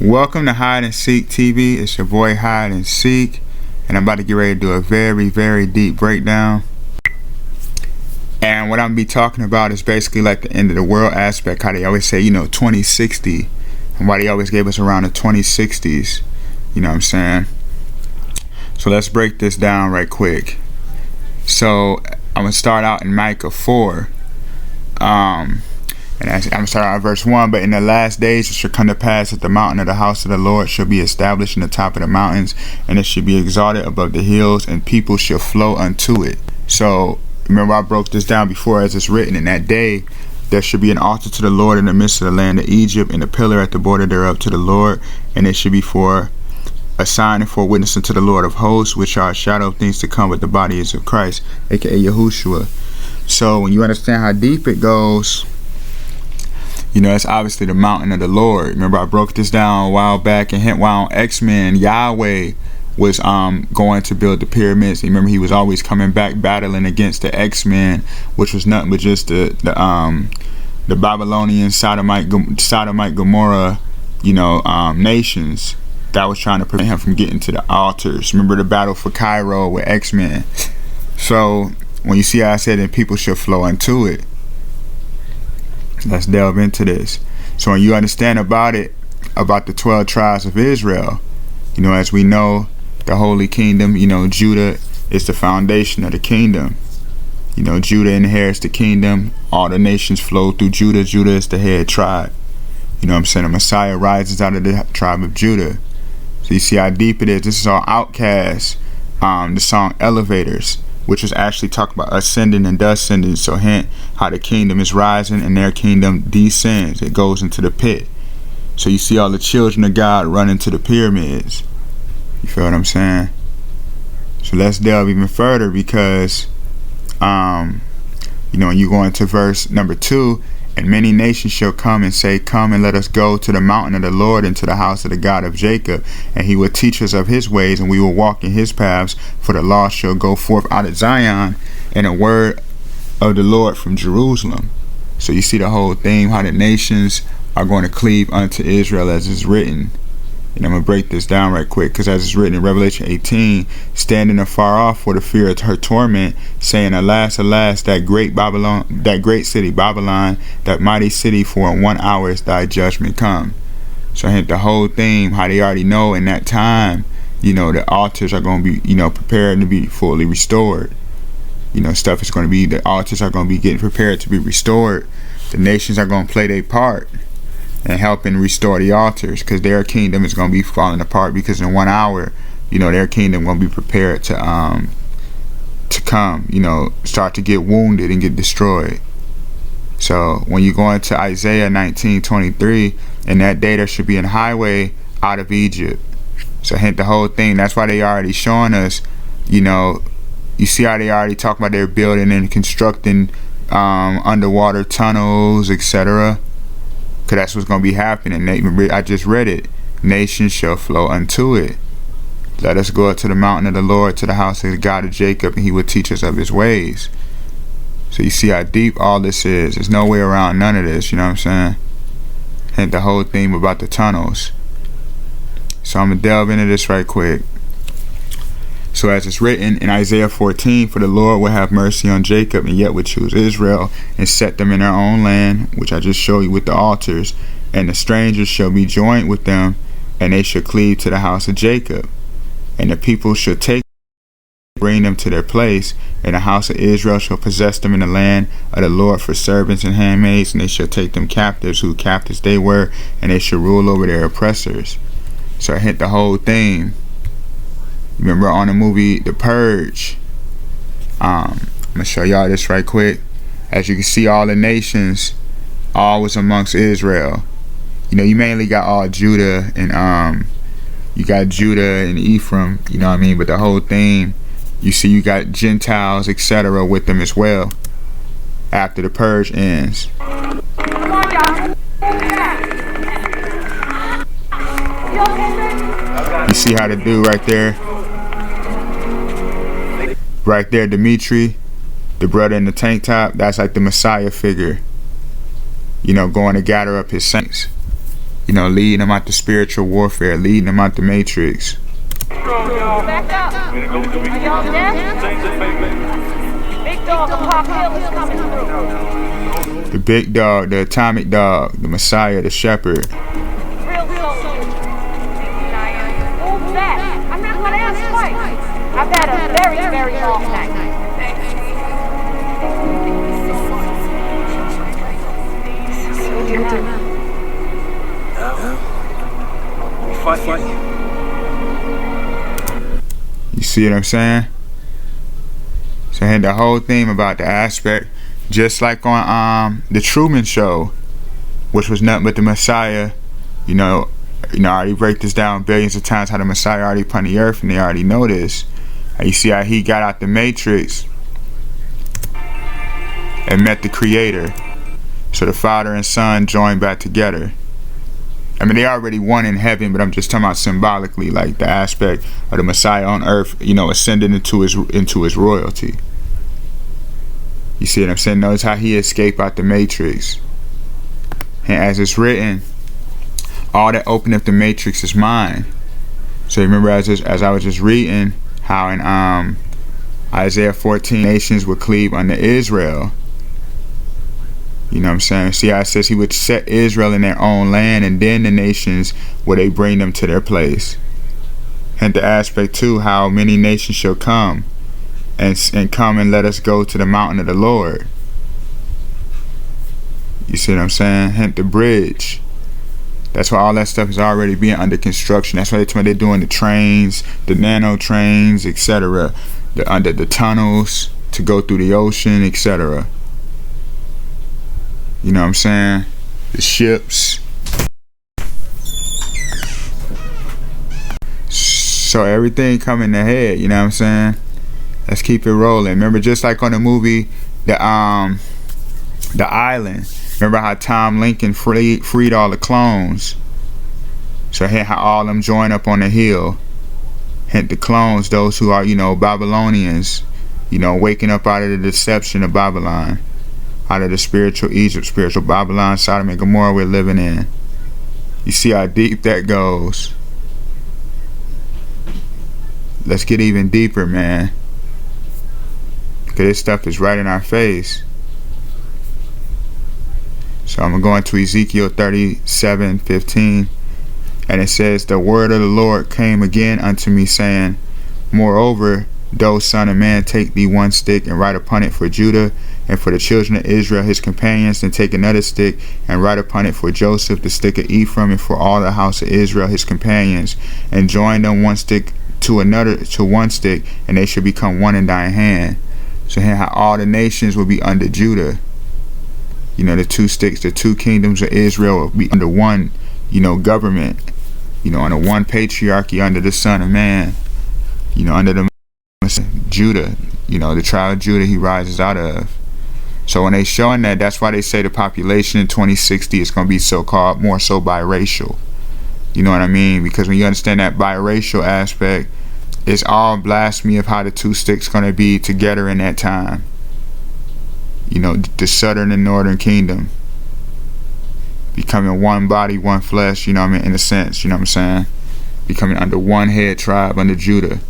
Welcome to Hide and Seek TV. It's your boy Hide and Seek, and I'm about to get ready to do a very, very deep breakdown. And what I'm gonna be talking about is basically like the end of the world aspect. How they always say, 2060, and why they always gave us around the 2060s. You know what I'm saying? So let's break this down right quick. So I'm gonna start out in Micah 4. And I'm going to start out at verse 1. But in the last days it shall come to pass that the mountain of the house of the Lord shall be established in the top of the mountains, and it shall be exalted above the hills, and people shall flow unto it. So remember, I broke this down before, as it's written, in that day there shall be an altar to the Lord in the midst of the land of Egypt, and a pillar at the border thereof to the Lord, and it shall be for a sign and for a witness unto the Lord of hosts, which are a shadow of things to come, but the body is of Christ, aka Yahushua. So when you understand how deep it goes, it's obviously the mountain of the Lord. Remember, I broke this down a while back, and while on X-Men, Yahweh was going to build the pyramids. Remember, he was always coming back battling against the X-Men, which was nothing but just the Babylonian Sodomite Gomorrah, nations that was trying to prevent him from getting to the altars. Remember the battle for Cairo with X-Men. So when you see how I said that people should flow into it, let's delve into this. So when you understand about the 12 tribes of Israel, as we know, the Holy Kingdom, Judah is the foundation of the kingdom. Judah inherits the kingdom. All the nations flow through Judah. Judah is the head tribe. The Messiah rises out of the tribe of Judah. So you see how deep it is. This is all Outcasts. The song Elevators, which was actually talking about ascending and descending. So hint how the kingdom is rising and their kingdom descends. It goes into the pit. So you see all the children of God running to the pyramids. You feel what I'm saying? So let's delve even further, because when you go into verse number 2, and many nations shall come and say, come and let us go to the mountain of the Lord, and to the house of the God of Jacob, and he will teach us of his ways, and we will walk in his paths. For the law shall go forth out of Zion, and a word of the Lord from Jerusalem. So you see the whole thing, how the nations are going to cleave unto Israel, as is written. And I'm going to break this down right quick, because as it's written in Revelation 18, standing afar off for the fear of her torment, saying, alas, alas, that great Babylon, that great city Babylon, that mighty city, for in 1 hour is thy judgment come. So I hit the whole thing, how they already know in that time, the altars are going to be, prepared to be fully restored. The altars are going to be getting prepared to be restored. The nations are going to play their part and helping restore the altars, because their kingdom is going to be falling apart, because in 1 hour, their kingdom going to be prepared to come, start to get wounded and get destroyed. So when you go into Isaiah 19:23, in that day there should be an highway out of Egypt. So hint the whole thing. That's why they already showing us, you see how they already talk about they're building and constructing underwater tunnels, etc. Because that's what's going to be happening. I just read it. Nations shall flow unto it. Let us go up to the mountain of the Lord, to the house of the God of Jacob, and he will teach us of his ways. So you see how deep all this is. There's no way around none of this, you know what I'm saying? And the whole theme about the tunnels. So I'm going to delve into this right quick. So as it's written in Isaiah 14, for the Lord will have mercy on Jacob, and yet will choose Israel, and set them in their own land, which I just showed you with the altars. And the strangers shall be joined with them, and they shall cleave to the house of Jacob. And the people shall take them, bring them to their place, and the house of Israel shall possess them in the land of the Lord for servants and handmaids, and they shall take them captives, who captives they were, and they shall rule over their oppressors. So I hit the whole thing. Remember on the movie The Purge, I'm going to show y'all this right quick. As you can see, all the nations, all was amongst Israel. You mainly got all Judah, and you got Judah and Ephraim, but the whole thing, you see you got Gentiles, etc. with them as well, after the Purge ends. You see how the dude right there, Dimitri, the brother in the tank top, that's like the Messiah figure, going to gather up his saints. You know, leading them out to spiritual warfare, leading them out the matrix. Back up. Are y'all there? Big dog of Pop Hill is coming through. The big dog, the atomic dog, the Messiah, the shepherd. Real soldier. Move back. I'm not going to ask twice. I've had a very, very long night. What are you going to do now? Fight. You see what I'm saying? So I had the whole theme about the aspect, just like on the Truman Show, which was nothing but the Messiah. You know, I already break this down billions of times how the Messiah already upon the earth, and they already know this. And you see how he got out the matrix and met the Creator. So the Father and Son joined back together. I mean, they already won in heaven, but I'm just talking about symbolically, like the aspect of the Messiah on earth, ascending into his royalty. You see what I'm saying? Notice how he escaped out the matrix. And as it's written, all that opened up the matrix is mine. So remember, as I was just reading, how in Isaiah 14, nations would cleave unto Israel. You know what I'm saying? See how it says he would set Israel in their own land, and then the nations would they bring them to their place. And the aspect too, how many nations shall come and come and let us go to the mountain of the Lord. You see what I'm saying? Hence the bridge. That's why all that stuff is already being under construction. That's why they're doing the trains, the nano trains, etc. Under the tunnels to go through the ocean, etc. You know what I'm saying? The ships. So everything coming ahead, you know what I'm saying? Let's keep it rolling. Remember, just like on the movie, the Island. Remember how Tom Lincoln freed all the clones? So here how all them join up on the hill. Hint the clones, those who are, Babylonians, waking up out of the deception of Babylon. Out of the spiritual Egypt, spiritual Babylon, Sodom and Gomorrah we're living in. You see how deep that goes. Let's get even deeper, man. Because this stuff is right in our face. So I'm going to go into Ezekiel 37:15. And it says, the word of the Lord came again unto me, saying, moreover, thou son of man, take thee one stick and write upon it for Judah, and for the children of Israel his companions, and take another stick and write upon it for Joseph, the stick of Ephraim, and for all the house of Israel his companions, and join them one stick to one stick, and they shall become one in thine hand. So here how all the nations will be under Judah. The two sticks, the two kingdoms of Israel will be under one, government, under one patriarchy, under the Son of Man, under the Judah, the tribe of Judah he rises out of. So when they showing that, that's why they say the population in 2060 is going to be so-called more so biracial. You know what I mean? Because when you understand that biracial aspect, it's all blasphemy of how the two sticks going to be together in that time. The southern and northern kingdom becoming one body, one flesh, in a sense, what I'm saying? Becoming under one head tribe, under Judah.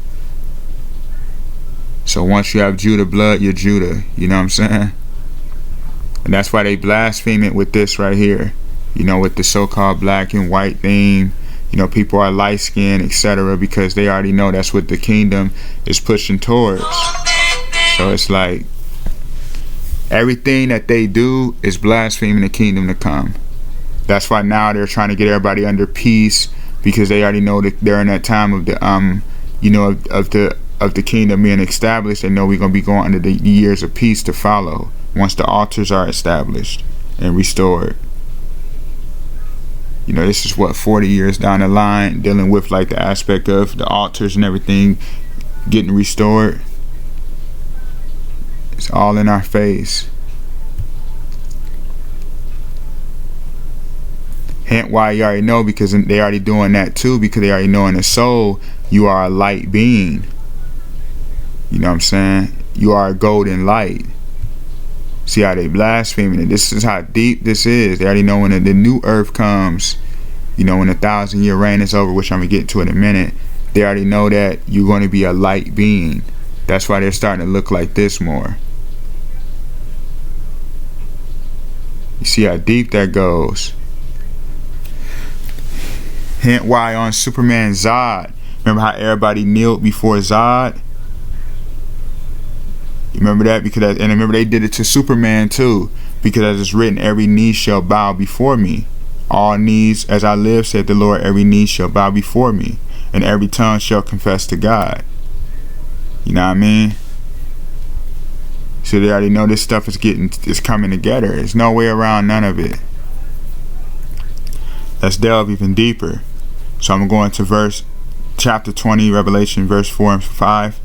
So once you have Judah blood, you're Judah, you know what I'm saying? And that's why they blaspheme it with this right here, with the so-called black and white theme. People are light-skinned, etc., because they already know that's what the kingdom is pushing towards. So it's like everything that they do is blaspheming the kingdom to come. That's why now they're trying to get everybody under peace, because they already know that they're in that time of the of the kingdom being established. They know we're going to be going under the years of peace to follow once the altars are established and restored. This is what 40 years down the line, dealing with like the aspect of the altars and everything getting restored. It's all in our face. Hence why you already know, because they already doing that too, because they already know in the soul you are a light being. You know what I'm saying? You are a golden light. See how they blaspheming it? This is how deep this is. They already know when the new earth comes, You know, when the 1,000-year reign is over, which I'm going to get to in a minute, they already know that you're going to be a light being. That's why they're starting to look like this more. You see how deep that goes. Hint why on Superman Zod. Remember how everybody kneeled before Zod? You remember that? And remember they did it to Superman too. Because as it's written, every knee shall bow before me. All knees, as I live, said the Lord, every knee shall bow before me. And every tongue shall confess to God. You know what I mean? So they already know this stuff is coming together. There's no way around none of it. Let's delve even deeper. So I'm going to chapter 20, Revelation, verse 4 and 5.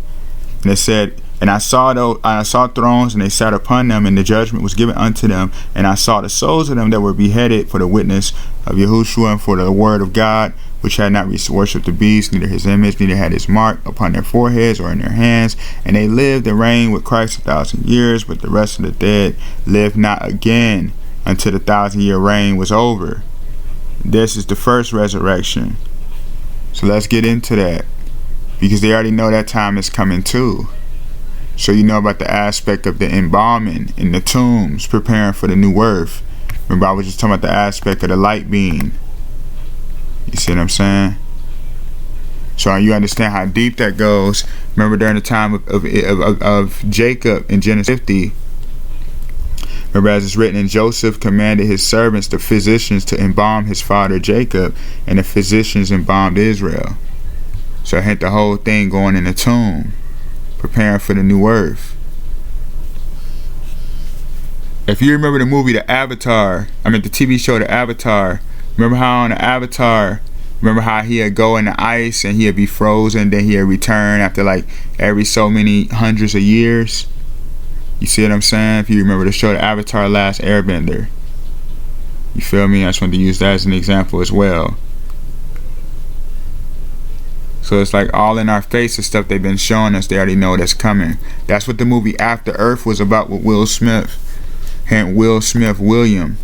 And it said, and I saw thrones, and they sat upon them, and the judgment was given unto them. And I saw the souls of them that were beheaded for the witness of Yahushua and for the word of God, which had not worshipped the beast, neither his image, neither had his mark upon their foreheads or in their hands. And they lived and reigned with Christ 1,000 years, but the rest of the dead lived not again until the 1,000-year reign was over. This is the first resurrection. So let's get into that, because they already know that time is coming too. So you know about the aspect of the embalming in the tombs, preparing for the new earth. Remember, I was just talking about the aspect of the light being. You see what I'm saying? So you understand how deep that goes. Remember during the time of Jacob in Genesis 50. Remember, as it's written, and Joseph commanded his servants, the physicians, to embalm his father Jacob, and the physicians embalmed Israel. So hence the whole thing going in the tomb, preparing for the new earth. If you remember the movie The TV show The Avatar, remember how on the Avatar, remember how he'd go in the ice and he'd be frozen, then he'd return after like every so many hundreds of years? You see what I'm saying? If you remember the show The Avatar Last Airbender. You feel me? I just wanted to use that as an example as well. So it's like all in our face of stuff they've been showing us. They already know that's coming. That's what the movie After Earth was about with Will Smith. Hint Will Smith William.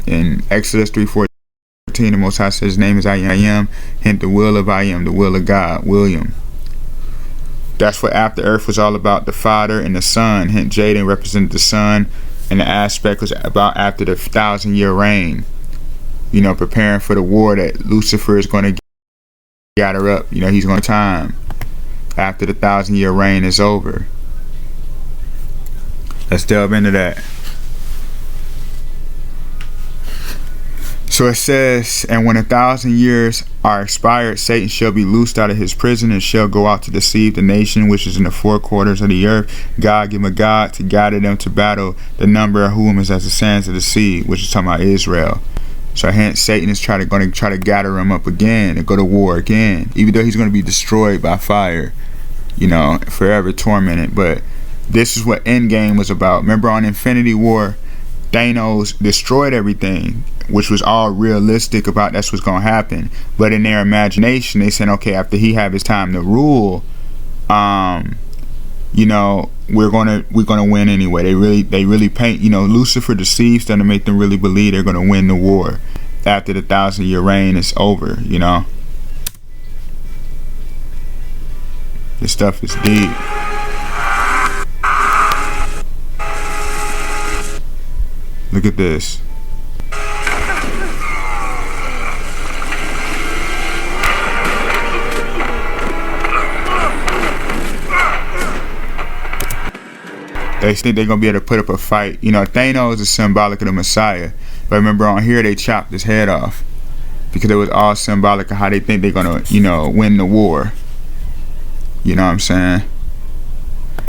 In Exodus 3:14, the Most High says his name is I am. Hint the will of I am, the will of God, William. That's what After Earth was all about, the Father and the Son. Hint Jaden represented the Son, and the aspect was about after the 1,000-year reign. You know, preparing for the war that Lucifer is going to gather up. You know, he's going to time after the 1,000-year reign is over. Let's delve into that. So it says, and when 1,000 years are expired, Satan shall be loosed out of his prison and shall go out to deceive the nation which is in the four quarters of the earth. God give a God to gather them to battle, the number of whom is as the sands of the sea, which is talking about Israel. So hence Satan is going to try to gather them up again and go to war again, even though he's going to be destroyed by fire, you know, forever tormented. But this is what Endgame was about. Remember on Infinity War, Thanos destroyed everything, which was all realistic about that's what's going to happen. But in their imagination, they said, okay, after he have his time to rule, you know, we're gonna win anyway. They really paint, you know, Lucifer deceives them to make them really believe they're gonna win the war after the 1,000-year reign is over. You know, this stuff is deep. Look at this. They think they're going to be able to put up a fight. You know, Thanos is symbolic of the Messiah. But remember on here, they chopped his head off. Because it was all symbolic of how they think they're going to, you know, win the war. You know what I'm saying?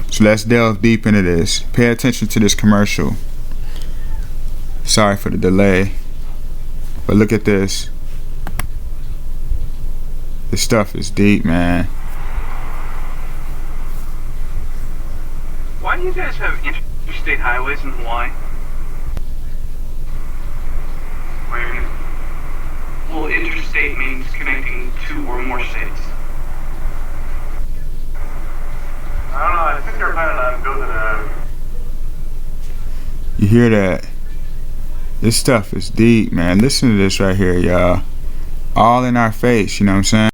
So let's delve deep into this. Pay attention to this commercial. Sorry for the delay. But look at this. This stuff is deep, man. Why do you guys have interstate highways in Hawaii? Well, interstate means connecting two or more states. I don't know, I think they're planning on building a... You hear that? This stuff is deep, man. Listen to this right here, y'all. All in our face, you know what I'm saying?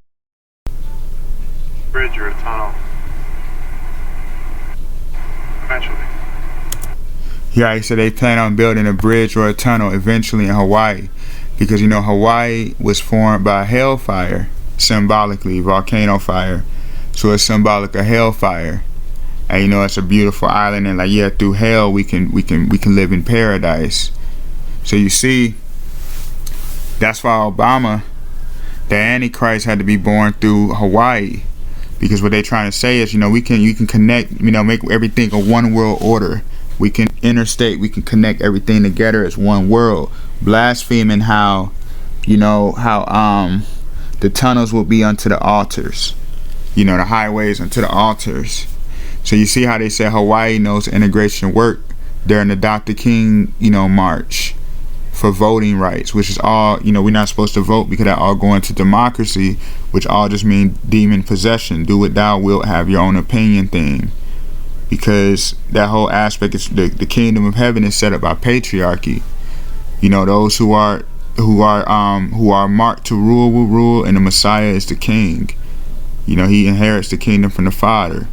Bridge or a tunnel. Eventually. Yeah, he said they plan on building a bridge or a tunnel eventually in Hawaii. Because, you know, Hawaii was formed by hellfire, symbolically, volcano fire. So it's symbolic of hellfire. And, you know, it's a beautiful island. And, like, yeah, through hell, we can live in paradise. So you see, that's why Obama, the Antichrist, had to be born through Hawaii. Because what they're trying to say is, you know, you can connect, you know, make everything a one world order. We can interstate, we can connect everything together as one world. Blaspheming how, you know, how the tunnels will be unto the altars. You know, the highways unto the altars. So you see how they say Hawaii knows integration work during the Dr. King, you know, march for voting rights, which is all, you know, we're not supposed to vote because that all going to democracy, which all just mean demon possession. Do what thou wilt, have your own opinion thing. Because that whole aspect is the kingdom of heaven is set up by patriarchy. You know, those who are marked to rule will rule, and the Messiah is the king. You know, he inherits the kingdom from the Father.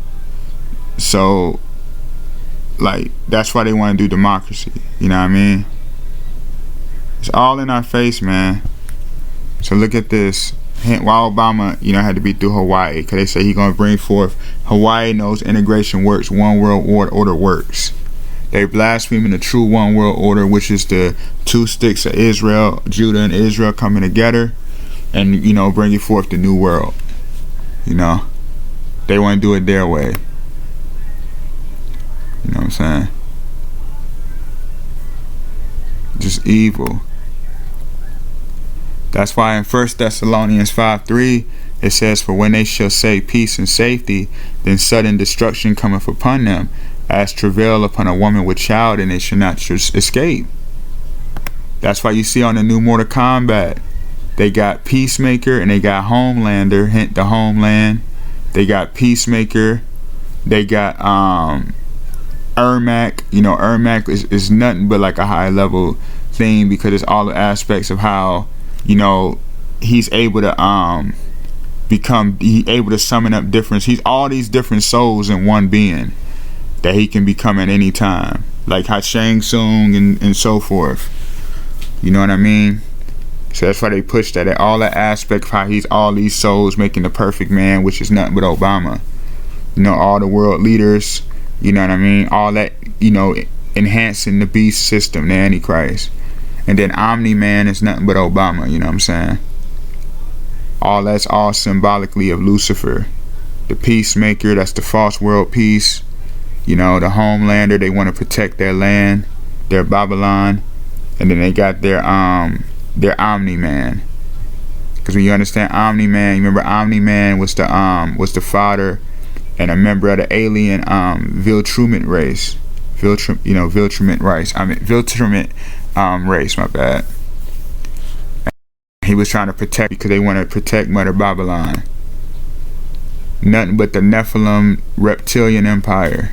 So, like, that's why they want to do democracy. You know what I mean? It's all in our face, man. So look at this. Why Obama, you know, had to be through Hawaii, because they say he's going to bring forth Hawaii knows integration works, one world order works. They're blaspheming the true one world order, which is the two sticks of Israel, Judah and Israel coming together, and, you know, bringing forth the new world. You know, they want to do it their way. You know what I'm saying? Just evil. That's why in 1 Thessalonians 5:3 it says, for when they shall say peace and safety, then sudden destruction cometh upon them, as travail upon a woman with child, and they shall not escape. That's why you see on the new Mortal Kombat, they got Peacemaker and they got Homelander, hint the homeland. They got Peacemaker, they got Ermac. You know, Ermac is nothing but like a high level thing, because it's all the aspects of how, you know, he's able to able to summon up difference. He's all these different souls in one being that he can become at any time, like Shang Tsung and so forth. You know what I mean? So that's why they push that, at all the aspect of how he's all these souls making the perfect man, which is nothing but Obama. You know, all the world leaders, you know what I mean? All that, you know, enhancing the beast system, the Antichrist. And then Omni-Man is nothing but Obama, you know what I'm saying? All that's all symbolically of Lucifer. The Peacemaker, that's the false world peace. You know, the Homelander, they want to protect their land, their Babylon. And then they got their Omni-Man. Because when you understand Omni-Man, you remember Omni-Man was the father and a member of the alien Viltrumite race. Viltrumite race, my bad. He was trying to protect, because they want to protect Mother Babylon. Nothing but the Nephilim reptilian empire.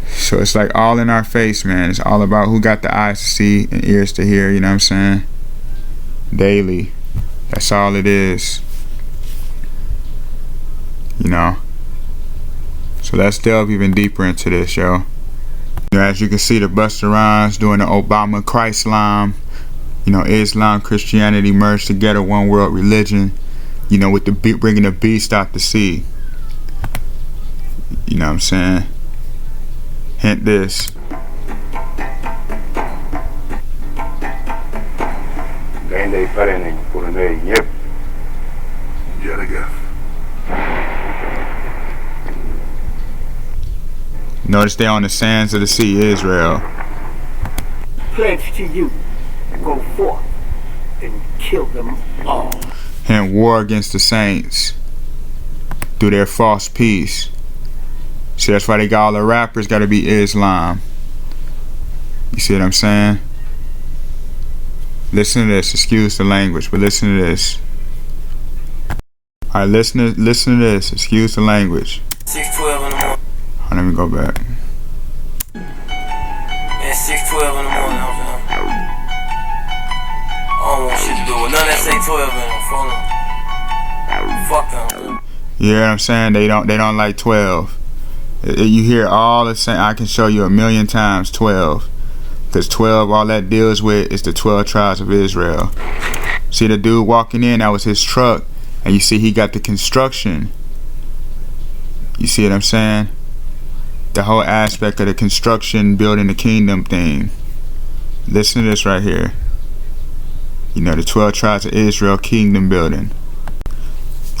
So it's like all in our face, man. It's all about who got the eyes to see and ears to hear, you know what I'm saying? Daily. That's all it is. You know? So let's delve even deeper into this, yo. You know, as you can see, the Busta Rhymes doing the Obama Christ-Lam. You know, Islam, Christianity merged together, one world religion. You know, with the bringing the beast out to sea. You know what I'm saying? Hint this. Notice they're on the sands of the sea, Israel. Pledge to you, go forth and kill them all. And war against the saints through their false peace. See, that's why they got all the rappers got to be Islam. You see what I'm saying? Listen to this. Excuse the language, but listen to this. Alright, listen to this. Excuse the language. 6:12 in the morning. Let me go back. At 6:12 in the morning, I don't want shit Well, none that say 12 in them. Fuck them. You hear what I'm saying? They don't like 12. You hear all the same. I can show you a million times 12. Because 12, all that deals with is the 12 tribes of Israel. See the dude walking in, that was his truck. And you see he got the construction. You see what I'm saying? The whole aspect of the construction, building the kingdom thing. Listen to this right here. You know, the 12 tribes of Israel, kingdom building.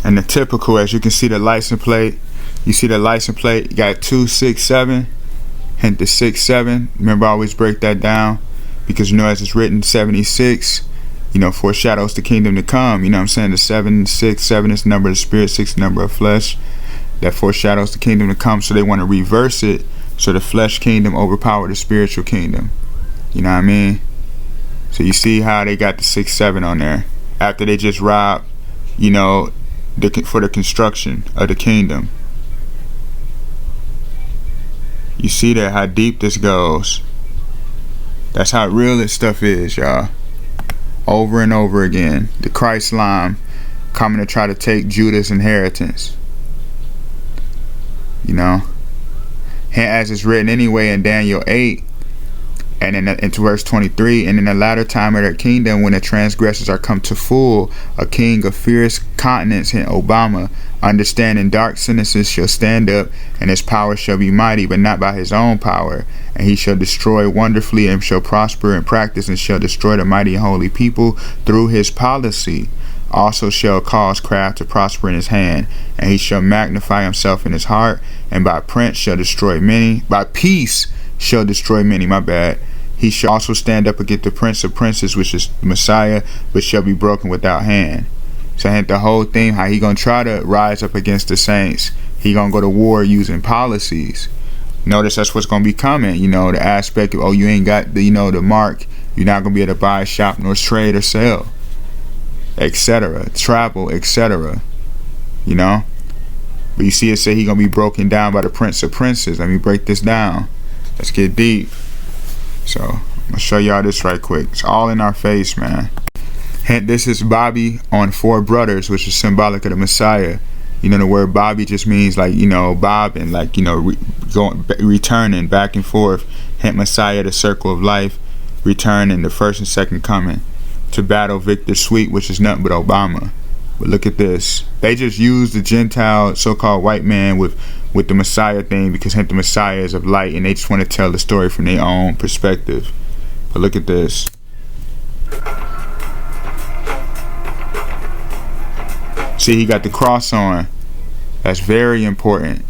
And the typical, as you can see the license plate. You see the license plate, you got 267. Hint the 67. Remember, I always break that down. Because you know, as it's written, 76. You know, foreshadows the kingdom to come. You know what I'm saying? The 7 is the number of the spirit, 6 is the number of flesh. That foreshadows the kingdom to come. So they want to reverse it. So the flesh kingdom overpower the spiritual kingdom. You know what I mean? So you see how they got the 6-7 on there. After they just robbed, you know, for the construction of the kingdom. You see that, how deep this goes. That's how real this stuff is, y'all. Over and over again. The Christ line coming to try to take Judah's inheritance. You know? As it's written anyway in Daniel 8. And into verse 23, and in the latter time of their kingdom, when the transgressors are come to full, a king of fierce countenance in Obama, understanding dark sentences, shall stand up, and his power shall be mighty, but not by his own power. And he shall destroy wonderfully, and shall prosper in practice, and shall destroy the mighty and holy people through his policy. Also shall cause craft to prosper in his hand, and he shall magnify himself in his heart, and by prince shall destroy many, by peace shall destroy many, my bad. He shall also stand up against the prince of princes, which is the Messiah, but shall be broken without hand. So I think the whole thing, how he gonna try to rise up against the saints, he gonna go to war using policies. Notice that's what's gonna be coming, you know, the aspect of, oh, you ain't got the, you know, the mark, you're not gonna be able to buy, shop, nor trade or sell, etc., travel, etc., you know. But you see it say he gonna be broken down by the prince of princes. Let me break this down. Let's get deep. So I'm gonna show y'all this right quick. It's all in our face, man. Hint, this is Bobby on 4 brothers, which is symbolic of the Messiah. You know, the word Bobby just means, like, you know, bobbing, like, you know, returning back and forth. Hint, Messiah, the circle of life, returning, the first and second coming to battle Victor Sweet, which is nothing but Obama. But look at this. They just use the Gentile, so-called white man with the Messiah thing, because hint, the Messiah is of light, and they just want to tell the story from their own perspective. But look at this. See, he got the cross on. That's very important,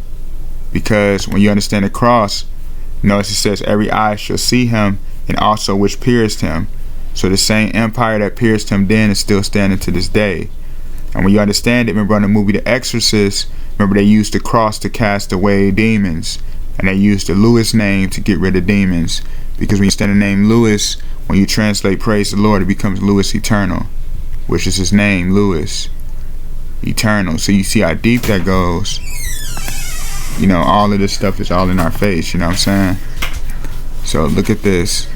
because when you understand the cross, notice it says every eye shall see him, and also which pierced him. So the same empire that pierced him then is still standing to this day. And when you understand it, remember on the movie The Exorcist, remember they used the cross to cast away demons. And they used the Lewis name to get rid of demons. Because when you stand the name Lewis, when you translate praise the Lord, it becomes Lewis Eternal, which is his name, Lewis Eternal. So you see how deep that goes. You know, all of this stuff is all in our face, you know what I'm saying? So look at this.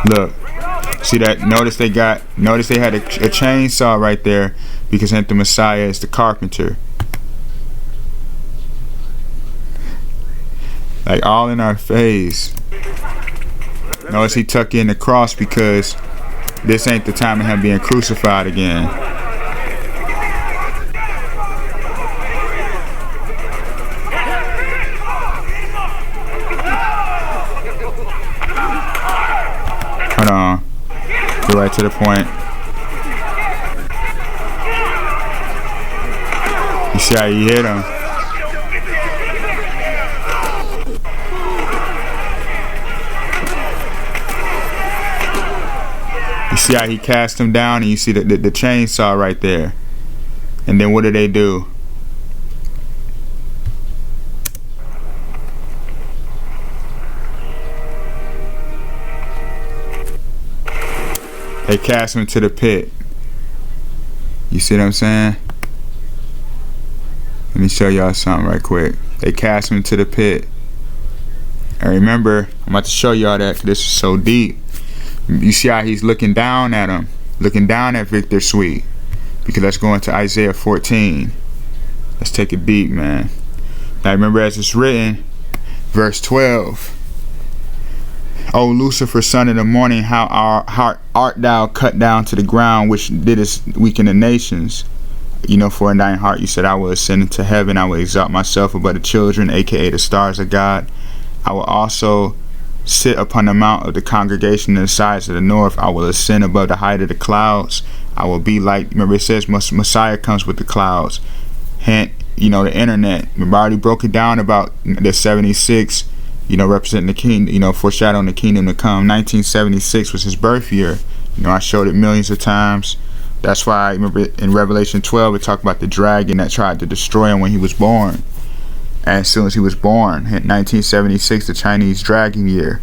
Look, see that? Notice they had a chainsaw right there, because the Messiah is the carpenter. Like, all in our face. Notice he tucked in the cross, because this ain't the time of him being crucified again. Hold on. Get right to the point. You see how he hit him? You see how he cast him down, and you see the chainsaw right there. And then what do they do? They cast him into the pit. You see what I'm saying? Let me show y'all something right quick. They cast him into the pit. And remember, I'm about to show y'all that because this is so deep. You see how he's looking down at him, looking down at Victor Sweet. Because let's go into Isaiah 14. Let's take it deep, man. Now remember, as it's written, verse 12. O Lucifer, son of the morning, how art thou cut down to the ground, which didst weaken the nations? You know, for in thine heart you said, I will ascend into heaven, I will exalt myself above the children, aka the stars of God. I will also sit upon the mount of the congregation in the sides of the north. I will ascend above the height of the clouds. I will be like, remember it says Messiah comes with the clouds. Hint, you know, the internet. Remember I already broke it down about the 76, you know, representing the king, you know, foreshadowing the kingdom to come. 1976 was his birth year. You know, I showed it millions of times. That's why I remember in Revelation 12 it talked about the dragon that tried to destroy him when he was born. And as soon as he was born, 1976, the Chinese dragon year.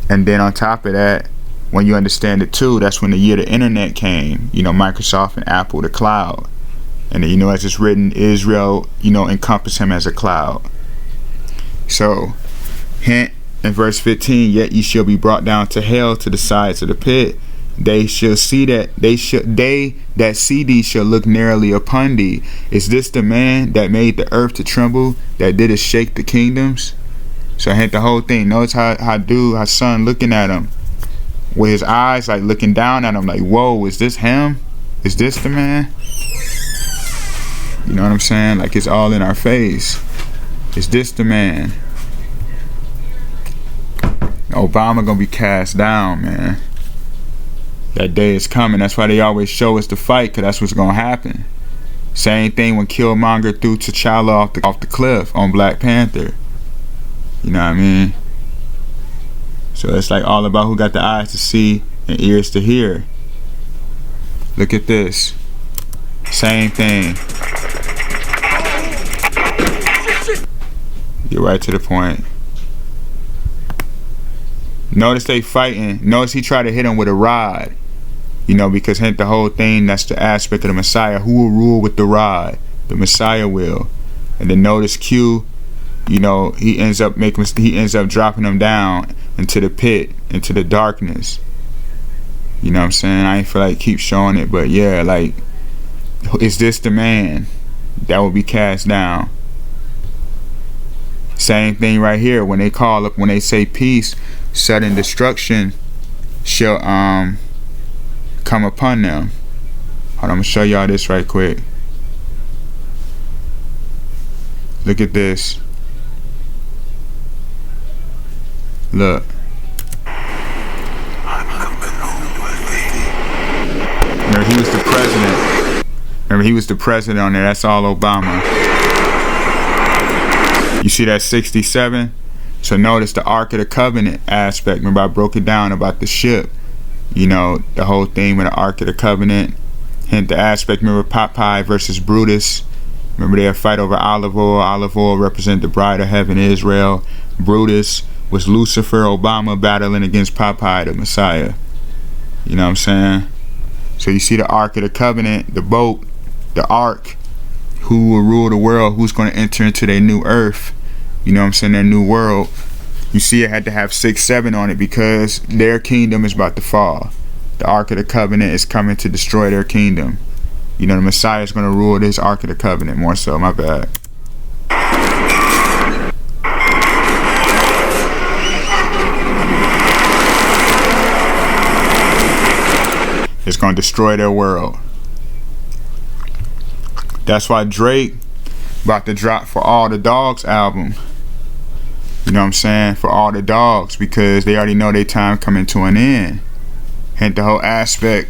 And then on top of that, when you understand it too, that's when the year the internet came. You know, Microsoft and Apple, the cloud. And then, you know, as it's written, Israel, you know, encompass him as a cloud. So, hint in verse 15, yet ye shall be brought down to hell, to the sides of the pit. They shall see that they that see thee shall look narrowly upon thee. Is this the man that made the earth to tremble, that did it shake the kingdoms? So hint the whole thing. Notice how son looking at him with his eyes like looking down at him like, whoa, is this him? Is this the man? You know what I'm saying? Like it's all in our face. Is this the man? Obama gonna be cast down, man. That day is coming. That's why they always show us the fight, because that's what's gonna happen. Same thing when Killmonger threw T'Challa off the cliff on Black Panther. You know what I mean? So it's like all about who got the eyes to see and ears to hear. Look at this. Same thing. Get right to the point. Notice they fighting. Notice he tried to hit him with a rod. You know, because hint the whole thing, that's the aspect of the Messiah. Who will rule with the rod? The Messiah will. And then notice Q, you know, he ends up dropping him down into the pit, into the darkness. You know what I'm saying? I ain't feel like keep showing it, but yeah, like, is this the man that will be cast down? Same thing right here. When they call up, when they say peace, sudden destruction shall come upon them. Hold on, I'm gonna show y'all this right quick. Look at this. Look. Remember, he was the president. Remember, he was the president on there. That's all Obama. You see that 67? So notice the Ark of the Covenant aspect. Remember, I broke it down about the ship. You know, the whole thing with the Ark of the Covenant. Hint the aspect. Remember Popeye versus Brutus. Remember they had a fight over olive oil. Olive oil represent the bride of heaven, Israel. Brutus was Lucifer. Obama battling against Popeye, the Messiah. You know what I'm saying? So you see the Ark of the Covenant, the boat, the Ark. Who will rule the world? Who's going to enter into their new earth? You know what I'm saying? Their new world. You see it had to have 6-7 on it because their kingdom is about to fall. The Ark of the Covenant is coming to destroy their kingdom. You know, the Messiah is going to rule this Ark of the Covenant more so. My bad. It's going to destroy their world. That's why Drake about to drop For All the Dogs album. You know what I'm saying? For all the dogs, because they already know their time coming to an end. Hence the whole aspect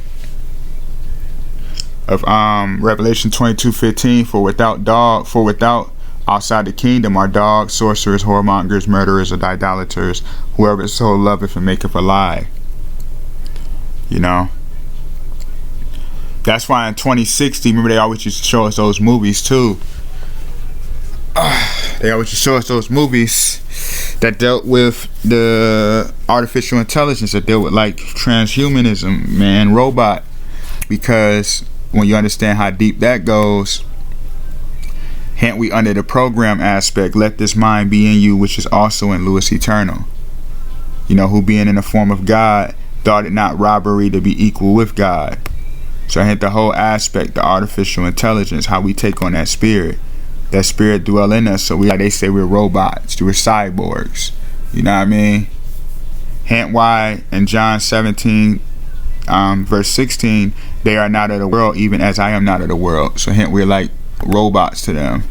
of Revelation 22:15. For without outside the kingdom are dogs, sorcerers, whoremongers, murderers, or idolaters, whoever so loveth and maketh a lie. You know? That's why in 2060, remember they always used to show us those movies too. They always used to show us those movies. that dealt with the artificial intelligence, that dealt with like transhumanism, man, robot. Because when you understand how deep that goes, hence we under the program aspect, let this mind be in you which is also in Louis Eternal. You know, who being in the form of God thought it not robbery to be equal with God. So I hit the whole aspect, the artificial intelligence, how we take on that spirit dwell in us. So we, like they say, we're robots, we're cyborgs. You know what I mean? Hence why in John 17 verse 16, they are not of the world, even as I am not of the world. So hence we're like robots to them.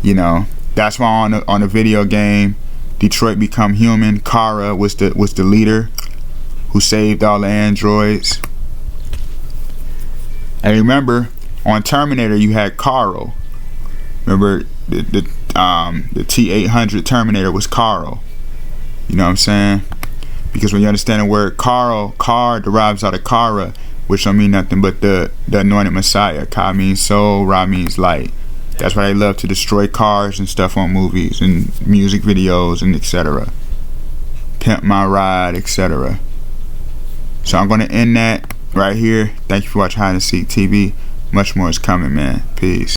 You know, that's why on the video game Detroit Become Human, Kara was the leader who saved all the androids. And remember, on Terminator you had Carl. Remember the T-800 Terminator was Carl. You know what I'm saying? Because when you understand the word car derives out of Kara, which don't mean nothing but the anointed Messiah. Ka means soul, Ra means light. That's why they love to destroy cars and stuff on movies and music videos and etc. Pimp My Ride, etc. So I'm going to end that right here. Thank you for watching Hide and Seek TV. Much more is coming, man. Peace.